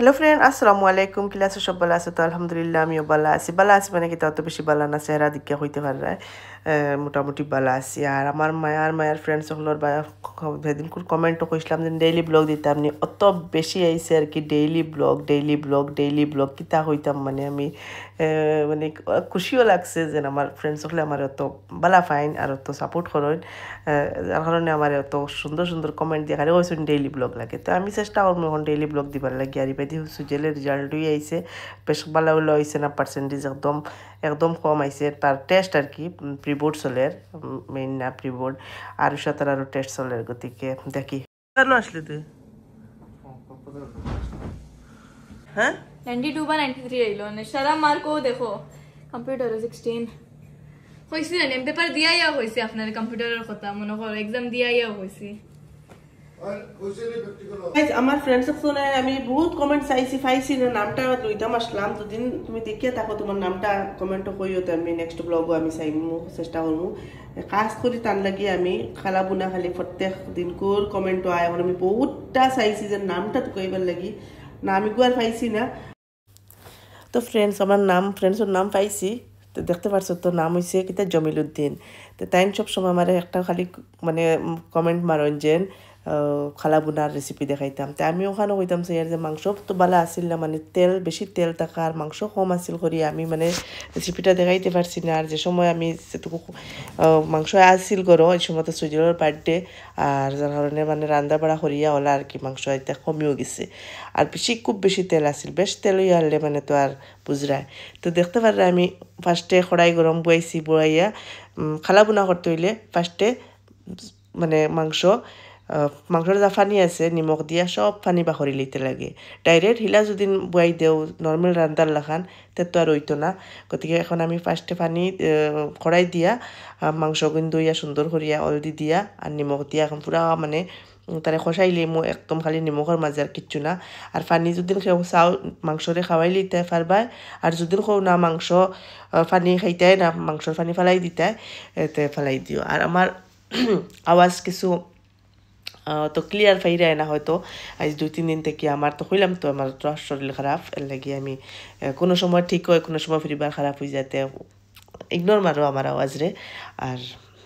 Hello friend, আসসালামু আলাইকুম। কিলা আছো? সব ভালো আছো তো? আলহামদুলিল্লাহ, আমিও ভালো আছি। ভালো আছি মানে কি, তা তো বেশি ভালো না, চেহারা দিকে হইতে পারে মোটামুটি ভালো আছি। আর আমার মায়ার ফ্রেন্ডস সকলের বা সেদিন কমেন্টও কইছিলাম যে ডেইলি ব্লগ দিতাম নি, অত বেশি আইছে আর কি। ডেইলি ব্লগ কিতা হইতাম মানে আমি মানে খুশিও লাগছে যে আমার ফ্রেন্ডস সকলে আমার অত ভালো ফাইন আর অত সাপোর্ট করেন, যার কারণে আমার অত সুন্দর সুন্দর কমেন্ট দিয়ে খালি কইছেন ডেইলি ব্লগ লাগে। তো আমি চেষ্টা করবো এখন ডেইলি ব্লগ দিবার লাগে। আর ইবাদি সুজেলের রেজাল্টই আইছে, বেশ ভালো ভালো হয়েছে না, পার্সেন্টেজ একদম একদম কম আইছে। তার টেস্ট আর কি প্রিবোর্ড চলের, মেইন না প্রিবোর্ড, আর সাথে আরও টেস্ট চলের। গতিকে দেখি কেন আসলে তুই, হ্যাঁ 92 বা 93 আইলো মানে সারা মার্কও দেখো কম্পিউটারে 16 হইছে না। এম পেপার দিয়াইয়া হইছে আপনার কম্পিউটারের কথা মনে করো, এক্সাম দিয়াইয়া হইছে। আমার ফ্রেন্ডস শুনে আমি বহুত কমেন্ট পাইছি না, নামটা দুইটাম আসলাম। দুদিন তুমি দেখিয়ে থাকো, তোমার নামটা কমেন্টও কইও, তো আমি নেক্সট ব্লগও আমি চাইমু, চেষ্টা করবো। কাজ করি টান লাগি আমি খালা বুনা খালি প্রত্যেক দিন কোর কমেন্টও আয়, আমি বহুতটা চাইছি যে নামটা তো কইবার লাগি না, আমি গুয়ার পাইছি না। তো আমার ফ্রেন্ডসের নাম পাইছি, তো দেখতে পারছো তো, নাম হয়েছে কিতা জমিলুদ্দিন। তো তাই সবসময় আমার একটা খালি মানে কমেন্ট মারেন যে খালা বুনার রেসিপি দেখাইতাম। তো আমি ওখানে কইতাম যে মাংস তো ভালো আসিল না, মানে বেশি তেল থাকা আর মাংস কম আসিল করি আমি মানে রেসিপিটা দেখাইতে পারছি না। আর যে সময় আমি যেটুকু মাংস আসিল করো, এই সময় তো সুজলের বার্থডে, আর যার কারণে মানে রান্না বাড়া করিয়া হলা আর কি, মাংস এটা কমিও গেছে। আর খুব বেশি তেল আসিল, বেশ তেল হইয়া আনলে মানে তো আর বুঝরায়। তো দেখতে পারলে আমি ফার্স্টে কড়াই গরম বইয়া খালা বুনা করতে হইলে ফার্স্টে মানে মাংসর যা পানি আছে নিমখ দিয়া সব পানি বাখরি লইতে লাগে। ডাইরেক্ট হিলা যদি বয়াই দেও নর্মাল রান্দার লাখান, তে তো আর হইতো না। গতিকে এখন আমি ফার্স্টে পানি কড়াই দিয়া মাংস গুণ দইয়া সুন্দর করিয়া হলদি দিয়া আর নিমখ দিয়া এখন পুরা মানে তারে খসাইলে একদম খালি নিমখের মাঝে আর কিচ্ছু না। আর পানি যদি চাও মাংসরে খাওয়াই লইতে পারবাই, আর যদি না মাংস পানি খাইতাই না, মাংসর পানি ফেলাই দিতাই, তে ফেলাই দিও। আর আমার আওয়াজ কিছু তো ক্লিয়ার ফাইরায় না হয়তো, আজ 2-3 দিন থেকে আমার তো হইলাম তো আমার তো শরীর খারাপ, এর লাগে আমি কোনো সময় ঠিক হয়, কোনো সময় ফিরিবার খারাপ হয়ে যাতে ইগনোর মারো আমার আওয়াজ রে। আর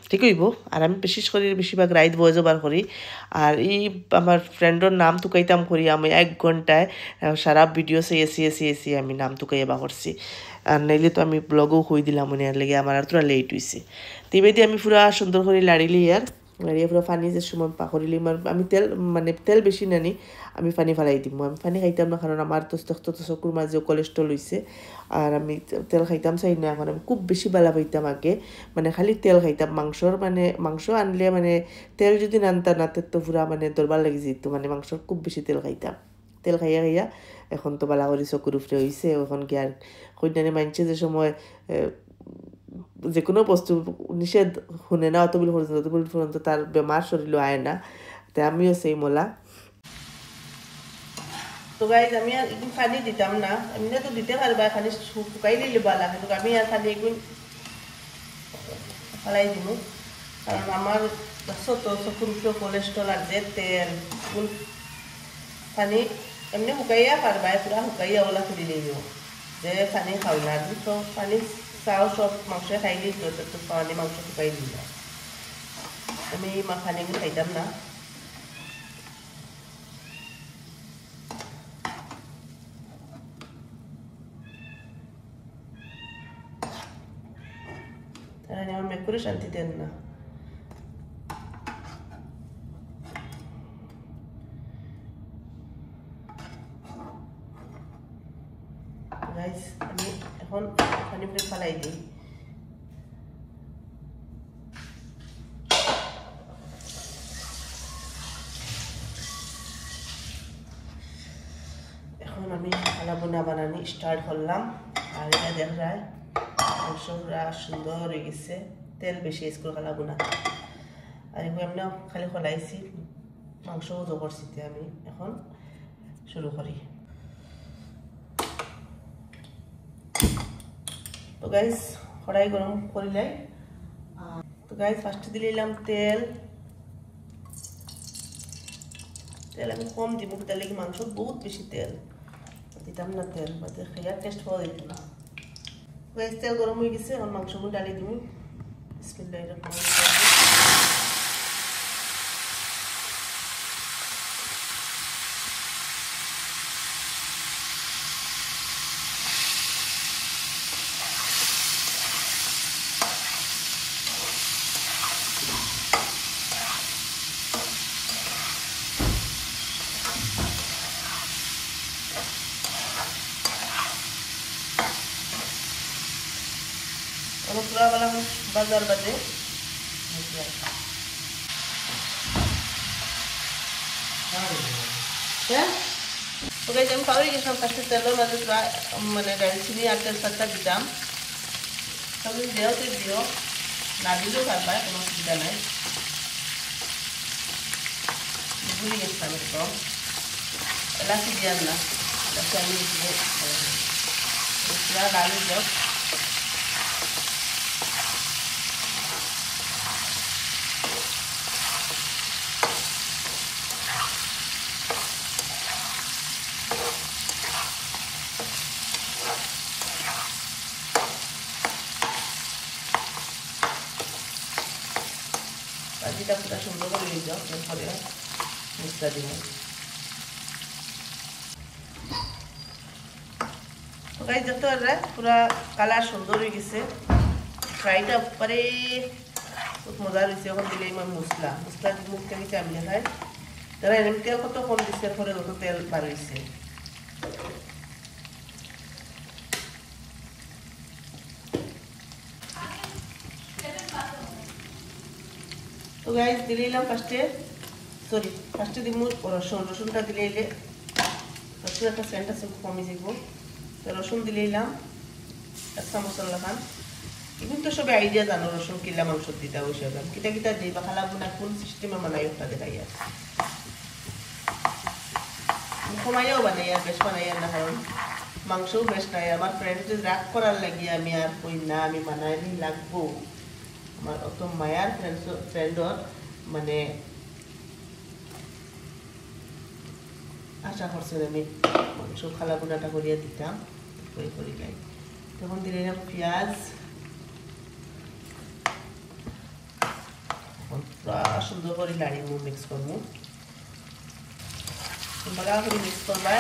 ঠিক হইব। আর আমি বিশেষ করে বেশিরভাগ রাইত ভয়েস ওভার করি। আর আমার ফ্রেন্ডর নাম তুকাইতাম করি আমি 1 ঘন্টায় সারা ভিডিও এসি আমি নাম তুকাইবা করছি। আর নাইলে তো আমি ব্লগও হই দিলাম মনে আর লেগে আমার আর তোরা লেট হয়েছে। তো এবার আমি পুরা সুন্দর করে লাড়িলি আর লাড়িয়ে পুরো পানি যে সময় পাকড়িলি, আমি তেল বেশি নানি, আমি পানি ফেলাই দিব। আমি পানি খাইতাম না, কারণ আমার তো চকুর মাঝেও কোলেস্ট্রল হয়েছে, আর আমি তেল খাইতাম চাই না। এখন আমি খুব বেশি বেলা পাইতাম আগে, মানে খালি তেল খাইতাম মাংস আনলে মানে তেল যদি নানতা না তো পুরা মানে দরবার লাগি যেত, মানে মাংসর খুব বেশি তেল খাইতাম। তেল খাইয়া এখন তো বালা করে চকুর উপরে হয়েছে। এখন কি আর কন্যানে মানছে যে সময় যে কোনো বস্তু নিষেধ শুনে না অতবিল পর্যন্ত তার বেমার শরীরও আয় না। তাই আমিও সেই মোলা। তো গাইজ আমি আর এগুলো পানি দিতাম না, এমনি তো দিতে পারবা, খালি শুকাই দিলে বালা, কিন্তু আমি আর খালি এগুলো ফেলাই দিব। কারণ আমার ছোট চকুর উপরে কোলেস্ট্রল আর যে তেল পানি এমনি শুকাইয়া পারবা, পুরা শুকাইয়া ওলা খুলি দিও যে পানি খাও না। তো পানি চাও সব মাংস খাই দিই, তো পানি মাংস শুকাই দিল। আমি পানিগুলো খাইতাম না। তারা আমার মেক করে শান্তি দেন না। গাইস আমি এখন পানি পুরে ফালাই দিই। এখন আমি খালা বোনা বানানি স্টার্ট করলাম। আর এটা দেখা মাংস পুরা সুন্দর হয়ে গেছে, তেল বেশি স্কুল খালা বোনা। আর এগুলো এমনি খালি খোলাইছি, মাংসও জো করছি। আমি এখন শুরু করি। তো গাইস কড়াই গরম করিলাই। তো গাইস ফার্স্টে দিলাম তেল আমি কম দিব, তাহলে কি মাংস বহুত বেশি তেল। দিতাম না তেল বাদে খাইয়া টেস্ট পাওয়া দিত না গাইস তেল গরম হয়ে গেছে এখন মাংসগুলো ডালি দিবি বিসমিল্লাহির রহমানির রহিম पूरा वाला बाजार बजे तो गाइस हम पावरी के सब फर्स्ट तेल में पूरा माने दालचीनी और तेजपत्ता दिताम सब दियो तो दियो ना दिलो पारबा কোনো সুবিধা নাই ভুলে গেছিলাম তো এলাচি দিয়ার না এলাচি আমি দিয়ে পুরা ডালি দিও ভাজিটা পুরো সুন্দর করে নিয়ে যাও এরপরে মশলা দিব তো গাইস দেখতে পারলে পুরো কালার সুন্দর হয়ে গেছে ফ্রাইটা উপরে খুব মজার হয়েছে এখন দিলে আমি মশলা মুখ থেকে চামিয়ে খাই তারা এমনি তেল কত কম দিচ্ছে এরপরে কত তেল বার হয়েছে तो गाइस दिलेलाम फर्स्ट दिमु रसुनटा दिलेले रसुन একটা সেন্ট আছে কমে যাব তো রসুন দিলেলাম এক চামচ লাগান এখন তো সব আইডিয়া জানো রসুন কিলা মাংস দিতা হইছে কিটা কিটা দেবা খালা বুনা কোন সিস্টেমে বানাই ওটা দেখাইয়া কমাইও বানাইয়া বেশ বানাইয়া না কারণ মাংসও বেশ নাই আমার ফ্রেন্ডে রাগ করার লাগি আমি আর কই না আমি বানাইনি লাগবো আমার অত মায়ার ফ্রেন্ডর মানে আশা করছেন আমি মাংস খালা গুঁড়াটা করিয়া দিতাম ওই করি গাই তখন দিলাম পেঁয়াজ পুরা সুন্দর করে লাড়িব মিক্স করবো ভালো করে মিক্স করবা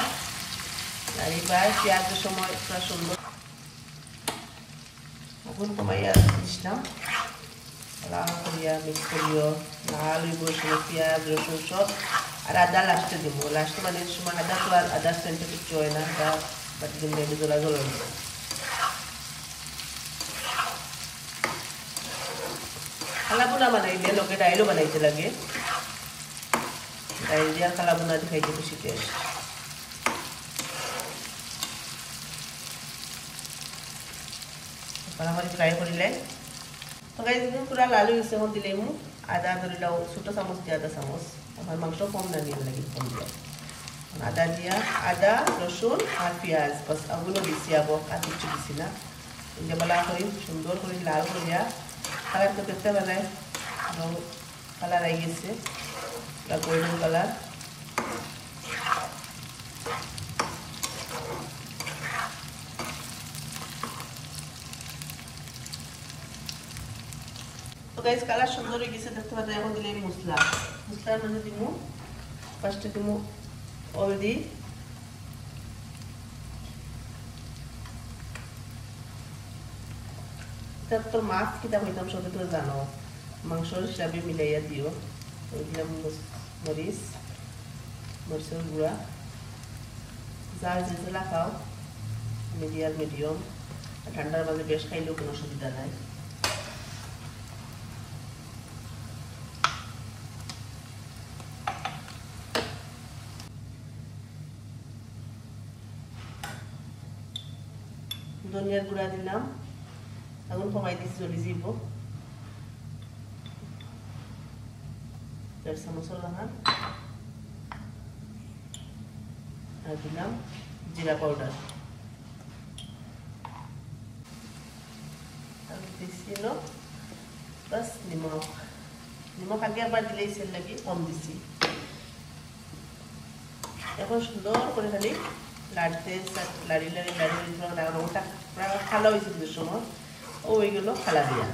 লাড়িবা পেঁয়াজের সময় পুরা সুন্দর এখন কমাইয়া দিলাম লাল করিয়া মিক্স করিও লাল হইব সময় পেঁয়াজ রসুন সব আর আদা লাস্টে দিব লাস্টে মানে সময় আদা তো আর আদা সেন্টে কিছু হয় না আদা বাটি দিন নেবে জোড়া জোড়া খালাবোনা বানাইলে লোকে ডাইলও বানাইতে লাগে ডাইল দিয়ে আর খালাবোনা দিয়ে খাইতে বেশি টেস্ট পারামারি ফ্রাই করিলে তো গাইস দিন পুরা লাল হইছে এখন দিলে মু আদা ধরিলাও ছোট চামচ দিয়ে আদা চামচ আমার মাংস কম না নিয়ে লাগে কম দিয়ে আদা দিয়া আদা রসুন আর পেঁয়াজ বাস ওগুলো দিছি আবো আর কিছু দিছি না যে বলা করি সুন্দর করে লাল করিয়া কালার তো দেখতে বেলায় কালার আই গেছে গোল্ডেন কালার তো গাইস কালার সুন্দর হয়ে গেছে দেখতে পাচ্ছেন এখন দিলে মশলার মধ্যে দিব ফার্স্টে দিব হলদি তারপর মাছ কিটা হইতাম সবে তো জানো মাংসর হিসাবে মিলাইয়া দিও দিলাম মরিচের গুঁড়া যার যেগুলা খাও মিডিয়াম ঠান্ডার মাঝে বেশ খাইলেও কোনো সুবিধা নাই ধনিয়ার গুঁড়া দিলাম আগুন কমাই দিচ্ছি জ্বলি যাব 1.5 চামচ লাগান আর দিলাম জিরা পাউডার আর দিছিল বাস নিমক আগে আবার দিলেই সেল লাগে কম দিছি এখন সুন্দর করে খালি লাড়তে লাড়ি লাড়ি লাড়ি ওটা খালা হয়েছে যে সময় ওইগুলো খালা দিয়া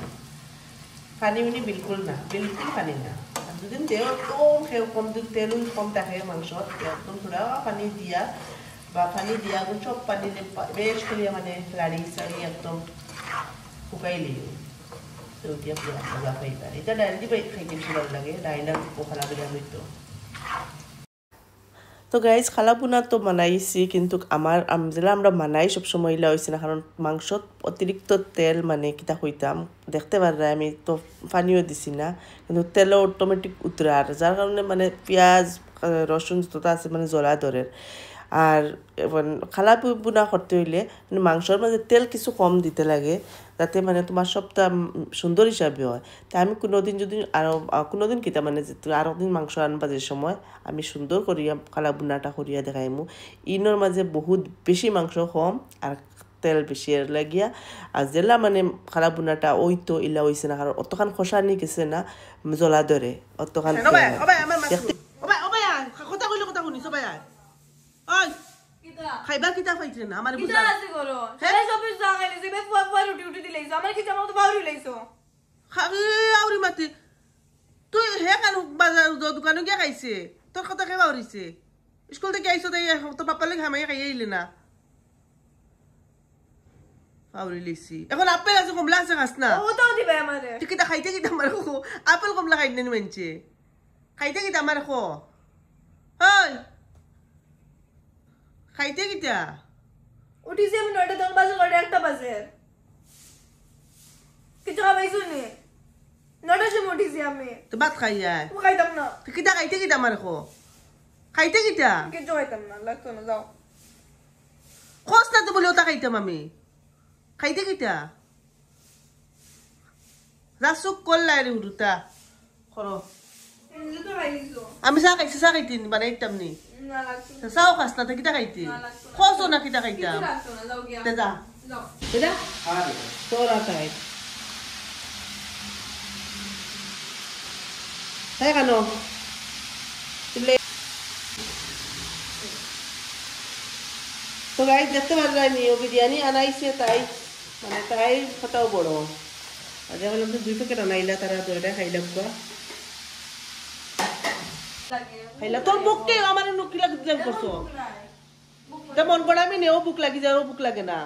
পানি উনি বিলকুল না বিলকুল পানি না আর যদি তেল একদম কম যদি তেল কম থাকে মাংস একদম থোড়া পানি দিয়া বা পানি দিয়া সব পানি বেশ করিয়া মানে লাড়ি সাড়ি একদম শুকাইলি তো এতিয়া পুরা মজা পাইবা এটা ডাইল দি খাইতে ভাল লাগে ডাইল আর খালা বিলা হইতো তো গাইজ খালা বুনা তো বানাইছি কিন্তু যেটা আমরা বানাই সবসময় ইলা হয়েছে না কারণ মাংসত অতিরিক্ত তেল মানে কিতা হইতাম দেখতে পারে আমি তো পানিও দিছি না কিন্তু তেলও অটোমেটিক উতরে আর যার কারণে মানে পেঁয়াজ রসুন যতটা আছে মানে জ্বলা ধরে আর খালা বুনা করতে হইলে মানে মাংসর মাঝে তেল কিছু কম দিতে লাগে যাতে মানে তোমার সবটা সুন্দর হিসাবে হয় তা আমি কোনোদিন যদি আরও কোনোদিন কিতা মানে আরও দিন মাংস আনবা যে সময় আমি সুন্দর করিয়া খালা বুনাটা করিয়া দেখাইমু ইনোর মাঝে বহুত বেশি মাংস কম আর তেল বেশি লাগিয়া আর জেলা মানে খালা বুনাটা ওই তো ইলা হয়েছে না কারণ অতখান খসানি গেছে না জ্বলা ধরে অতখান খাইবার কিতা পাইছে না আমার বুঝা আছে করো হেরে সবে জাগাইলে যে বে ফুয়া রুটি রুটি দিলাইছো আমার কি জামাও তো বাউরি লাইছো খাবি আউরি মাতি তুই হে কান বাজার দোকানে গিয়া খাইছে তোর কথা কে বাউরিছে স্কুল থেকে আইছো তাই তো পাপা লাগে হামাই খাইলে না বাউরি লাইছি এখন আপেল আছে কমলা আছে খাস না ও তো দিবে আমারে তুই কিতা খাইতে কিতা আমার খো আপেল কমলা খাইতে নি মানছে খাইতে কিতা আমার খো ওই খাইতে কিতা উঠিছি আমি 9টা 10 বাজে 1টা বাজে কিছু খাইছো নি 9টার সময় উঠিছি আমি তো ভাত খাই যায় খাইতাম না তুই কিতা খাইতে কিতা আমার খো খাইতে কিতা কিছু খাইতাম না লাগতো না যাও খোস্তা তো বলে ওটা খাইতাম আমি খাইতে কিতা রাসুক করলাই রে হুরুতা করো আমি চা খাইতে বানাইতাম নি চাও খাস না কিতা খাইতে খসো না কিতা খাইতাম যা যা তোরা খাই হ্যাঁ কেন তো গাই দেখতে পারলানি ও বিরিয়ানি আনাইছে তাই মানে তাই ফটাও বড় আজ বললাম তো 2 প্যাকেট আনাইলা তারা দইটা খাইলাম বা খাইলা তোর বুককে আমার নুকি লাগি করছো তা মন পড়া আমি নেও বুক লাগি যাও বুক লাগে না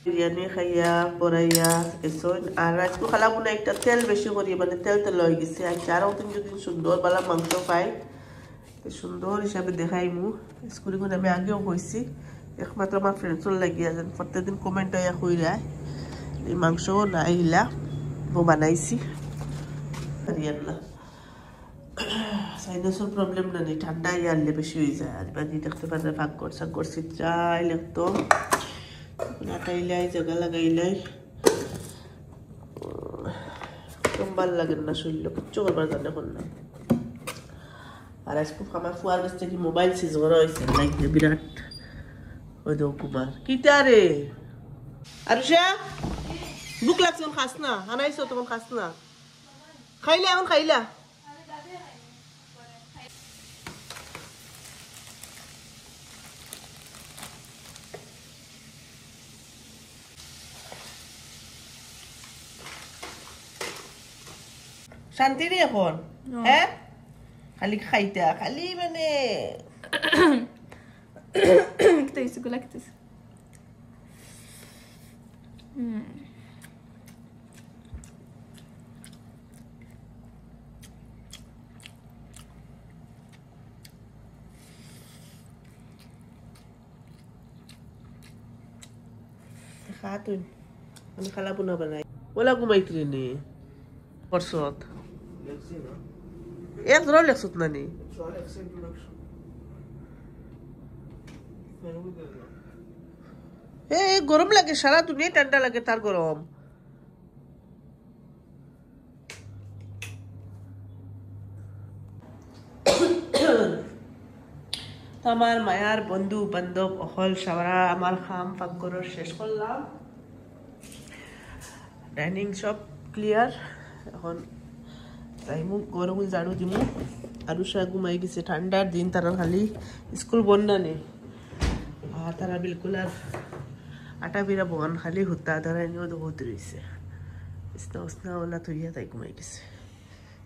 বিরিয়ানি খাইয়া পরাইয়া এসো আর আজকে খালা বুনা একটা তেল বেশি করি মানে তেল লই গেছে আজকে আরও দিন যদি সুন্দর বালা মাংস পাই সুন্দর হিসাবে দেখাইমু স্কুলে করে আমি আগেও কইছি একমাত্র আমার ফ্রেন্ডসর লাগিয়া যেন প্রত্যেকদিন কমেন্ট আয়া কইরা এই মাংসও না আইলা ও বানাইছি আল্লাহ সাইনাসের প্রবলেম না নেই ঠান্ডা আনলে বেশি হয়ে যায় আর বাকি দেখতে পারে ভাগ করছি চাইল একদম লাগাইলাই জায়গা লাগাইলাই একদম ভাল লাগে না শরীর কিচ্ছু করবার জানে এখন না আর আজকে আমার ফুয়ার কাছ থেকে মোবাইল সিজ করা হয়েছে লাইক বিরাট ওই দো কুমার কিতা রে আরুষা বুক লাগছে খাস না আনাইছো তখন খাস না খাইলা এখন খাইলা শান্তি রে এখন হ্যাঁ খালি খাইতা খালি মানে কিতাইছে গুলা কিতাইছে খাতুন আমি খালা বুনা বানাই ওলা ঘুমাইতলি নি পরশত এক ধর লেখছত না নি এ গরম লাগে সারা দুনিয়া ঠান্ডা লাগে তার গরম আমার মায়ার বন্ধু বান্ধব অহল সারা আমার খাম পাকঘরের শেষ করলাম ডাইনিং সব ক্লিয়ার এখন তাই মুখ গরম ঝাড়ু দিমু আরুষা ঘুমাই গেছে ঠান্ডার দিন তারা খালি স্কুল বন্ধ নেই আর তারা বিলকুল আর আটা বিরা বন খালি হুতা ধরাই নিয়েও বহুত রয়েছে ইসনা উসনা ওলা থইয়া তাই ঘুমাই গেছে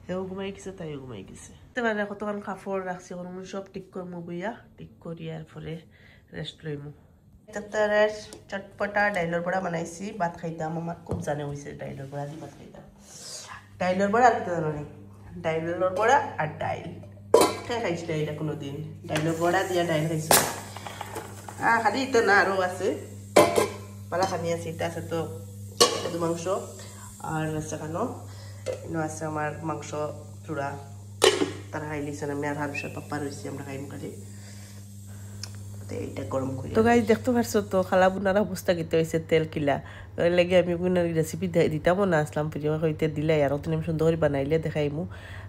হেও ঘুমাই গেছে তাইও ঘুমাই গেছে এবারে কতক্ষণ কাপড় রাখছি করমু সব ঠিক করমু বইয়া ঠিক করি আর পরে রেস্ট লইমু চটপটা ডাইলর বড়া বানাইছি ভাত খাইতাম আমার খুব জানে হয়েছে ডাইলর বড়া দিয়ে ভাত খাইতাম ডাইলর বড়া আর কি জানো নি ডাইলর বড়া আর ডাইল খাই খাইছি ডাইলটা কোনো দিন ডাইলর বড়া দিয়া ডাইল খাইছি খালি এটা না আরও আছে পালা খানি আছে এটা আছে তো মাংস আর আছে কেন এনে আছে আমার মাংস চূড়া তারা খাইলিছেন আমি আর হারুষার পাপ্পা রয়েছি আমরা খাইম খালি এইটা গরম করি তো গাইজ দেখতে পারছো তো খালা বোনার অবস্থা কিতে হয়েছে তেল কিলা ওই লাগে আমি বোনার রেসিপি দিতামও না আসলাম ভিডিও হইতে দিলাই আর অত সুন্দর করে বানাইলে দেখাইমু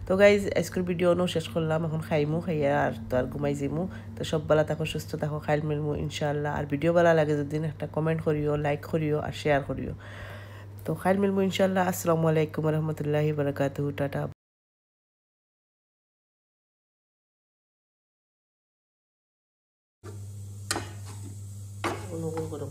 তো গাইজ আজকের ভিডিও শেষ করলাম এখন খাইমু খাইয়া আর তো আর ঘুমাই যাইমু তো সব বেলা থাকো সুস্থ থাকো খাইল মিলমু ইনশাআল্লাহ আর ভিডিও ভালো লাগে যদি একটা কমেন্ট করিও লাইক করিও আর শেয়ার করিও তো খাইল মিলমু ইনশাআল্লাহ আসসালামু আলাইকুম রহমতুল্লাহি বারাকাতুহু টাটা অনুকূল করে